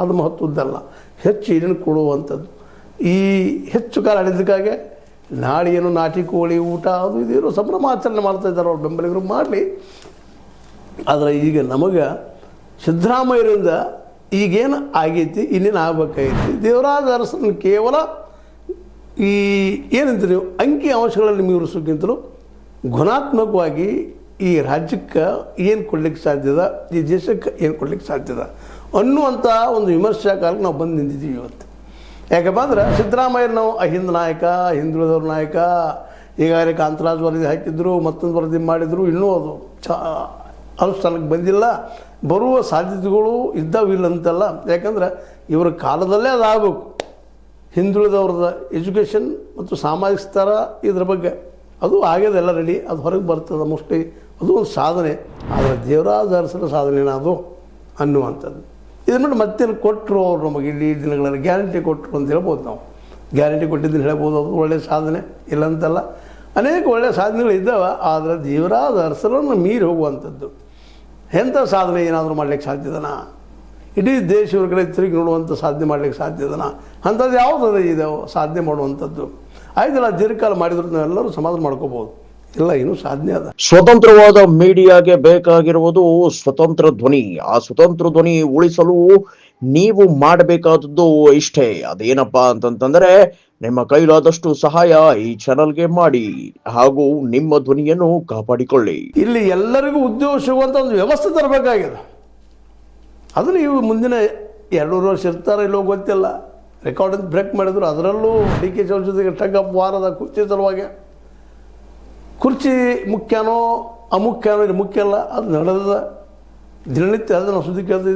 ಅದು ಮಹತ್ವದ್ದಲ್ಲ, ಹೆಚ್ಚು ಏನೇನು ಕೊಡುವಂಥದ್ದು. ಈ ಹೆಚ್ಚು ಕಾಲ ನಡೆದಕ್ಕಾಗೆ ನಾಳೆ ಏನು ನಾಟಿ ಕೋಳಿ ಊಟ ಅದು ಇದೇನು ಸಂಭ್ರಮಾಚರಣೆ ಮಾಡ್ತಾಯಿದ್ದಾರೆ ಅವ್ರು, ಬೆಂಬಲಿಗರು ಮಾಡಲಿ. ಆದರೆ ಈಗ ನಮಗೆ ಸಿದ್ದರಾಮಯ್ಯರಿಂದ ಈಗೇನು ಆಗೈತಿ ಇನ್ನೇನು ಆಗ್ಬೇಕಾಗೈತಿ. ದೇವರಾಜ ಅರಸನ್ನು ಕೇವಲ ಈ ಏನಂತ ನೀವು ಅಂಕಿ ಅಂಶಗಳಲ್ಲಿ ಮೀರಿಸೋಕ್ಕಿಂತಲೂ ಗುಣಾತ್ಮಕವಾಗಿ ಈ ರಾಜ್ಯಕ್ಕೆ ಏನು ಕೊಡ್ಲಿಕ್ಕೆ ಸಾಧ್ಯದ, ಈ ದೇಶಕ್ಕೆ ಏನು ಕೊಡ್ಲಿಕ್ಕೆ ಸಾಧ್ಯದ ಅನ್ನುವಂಥ ಒಂದು ವಿಮರ್ಶಾ ಕಾಲಕ್ಕೆ ನಾವು ಬಂದು ನಿಂತಿದ್ದೀವಿ ಇವತ್ತು. ಯಾಕಪ್ಪ ಅಂದ್ರೆ ಸಿದ್ದರಾಮಯ್ಯ ನಾವು ಅಹಿಂದ ನಾಯಕ, ಹಿಂದುಳಿದವ್ರ ನಾಯಕ, ಈಗಾಗಲೇ ಕಾಂತರಾಜ್ ವರದಿ ಹಾಕಿದ್ರು, ಮತ್ತೊಂದು ವರದಿ ಮಾಡಿದರು, ಇನ್ನೂ ಅದು ಅನುಷ್ಠಾನಕ್ಕೆ ಬಂದಿಲ್ಲ. ಬರುವ ಸಾಧ್ಯತೆಗಳು ಇದ್ದಾವಿಲ್ಲ ಅಂತಲ್ಲ, ಯಾಕಂದ್ರೆ ಇವರ ಕಾಲದಲ್ಲೇ ಅದಾಗಬೇಕು. ಹಿಂದುಳಿದವ್ರದ ಎಜುಕೇಷನ್ ಮತ್ತು ಸಾಮಾಜಿಕ ಸ್ತರ ಇದ್ರ ಬಗ್ಗೆ ಅದು ಆಗ್ಯದೆಲ್ಲ ರೆಡಿ, ಅದು ಹೊರಗೆ ಬರ್ತದೆ ಮೋಸ್ಟ್ಲಿ, ಅದು ಒಂದು ಸಾಧನೆ. ಆದರೆ ದೇವರಾಜ ಅರಸನ ಸಾಧನೆನ ಅದು ಅನ್ನುವಂಥದ್ದು. ಇದನ್ನು ನೋಡಿ ಮತ್ತೇನು ಕೊಟ್ಟರು ಅವ್ರು ನಮಗೆ ಇಲ್ಲಿ ದಿನಗಳಲ್ಲಿ ಗ್ಯಾರಂಟಿ ಕೊಟ್ಟರು ಅಂತ ಹೇಳ್ಬೋದು. ನಾವು ಗ್ಯಾರಂಟಿ ಕೊಟ್ಟಿದ್ದನ್ನು ಹೇಳ್ಬೋದು, ಅದು ಒಳ್ಳೆಯ ಸಾಧನೆ ಇಲ್ಲಂತಲ್ಲ, ಅನೇಕ ಒಳ್ಳೆಯ ಸಾಧನೆಗಳು ಇದ್ದಾವೆ. ಆದರೆ ದೇವರಾಜ ಅರಸರನ್ನು ಮೀರಿ ಹೋಗುವಂಥದ್ದು ಎಂಥ ಸಾಧನೆ ಏನಾದರೂ ಮಾಡಲಿಕ್ಕೆ ಸಾಧ್ಯದನಾ? ಇಡೀ ದೇಶವ್ರ ಕಡೆ ತಿರುಗಿ ನೋಡುವಂಥ ಸಾಧನೆ ಮಾಡಲಿಕ್ಕೆ ಸಾಧ್ಯದನಾ? ಅಂಥದ್ದು ಯಾವುದಾದ್ರು ಇದೆ ಸಾಧನೆ ಮಾಡುವಂಥದ್ದು? ಆಯ್ತಲ್ಲ, ದೀರ್ಘಕಾಲ ಮಾಡಿದ್ರು ನಾವೆಲ್ಲರೂ ಸಮಾಧಾನ ಮಾಡ್ಕೋಬೋದು. ಇಲ್ಲ, ಇನ್ನೂ ಸಾಧನೆ ಅದ. ಸ್ವತಂತ್ರವಾದ ಮೀಡಿಯಾಗೆ ಬೇಕಾಗಿರುವುದು ಸ್ವತಂತ್ರ ಧ್ವನಿ. ಆ ಸ್ವತಂತ್ರ ಧ್ವನಿ ಉಳಿಸಲು ನೀವು ಮಾಡಬೇಕಾದದ್ದು ಇಷ್ಟೇ. ಅದೇನಪ್ಪಾ ಅಂತಂತಂದ್ರೆ ನಿಮ್ಮ ಕೈಲಾದಷ್ಟು ಸಹಾಯ ಈ ಚಾನಲ್ಗೆ ಮಾಡಿ ಹಾಗೂ ನಿಮ್ಮ ಧ್ವನಿಯನ್ನು ಕಾಪಾಡಿಕೊಳ್ಳಿ. ಇಲ್ಲಿ ಎಲ್ಲರಿಗೂ ಉದ್ಯೋಗ ಸಿಗುವಂಥ ಒಂದು ವ್ಯವಸ್ಥೆ ತರಬೇಕಾಗಿದೆ. ಅದು ನೀವು ಮುಂದಿನ 2 ವರ್ಷ ಇರ್ತಾರೆ ಇಲ್ಲೋ ಗೊತ್ತಿಲ್ಲ. ರೆಕಾರ್ಡ್ ಅಂತ ಬ್ರೇಕ್ ಮಾಡಿದ್ರು, ಅದರಲ್ಲೂ ಡಿ ಕೆ ಶಿವಕುಮಾರ್ ಜೊತೆಗೆ ಟಗ್ಅಪ್ ವಾರದ ಕುರ್ಚಿ ಸಲುವಾಗಿ. ಕುರ್ಚಿ ಮುಖ್ಯನೋ ಅಮುಖ್ಯನೋ, ಇದು ಮುಖ್ಯ ಅಲ್ಲ, ಅದು ನಡೆದ ದಿನನಿತ್ಯ ಅದನ್ನು ನಾವು ಸುದ್ದಿ ಕೇಳ್ತಿದ್ವಿ.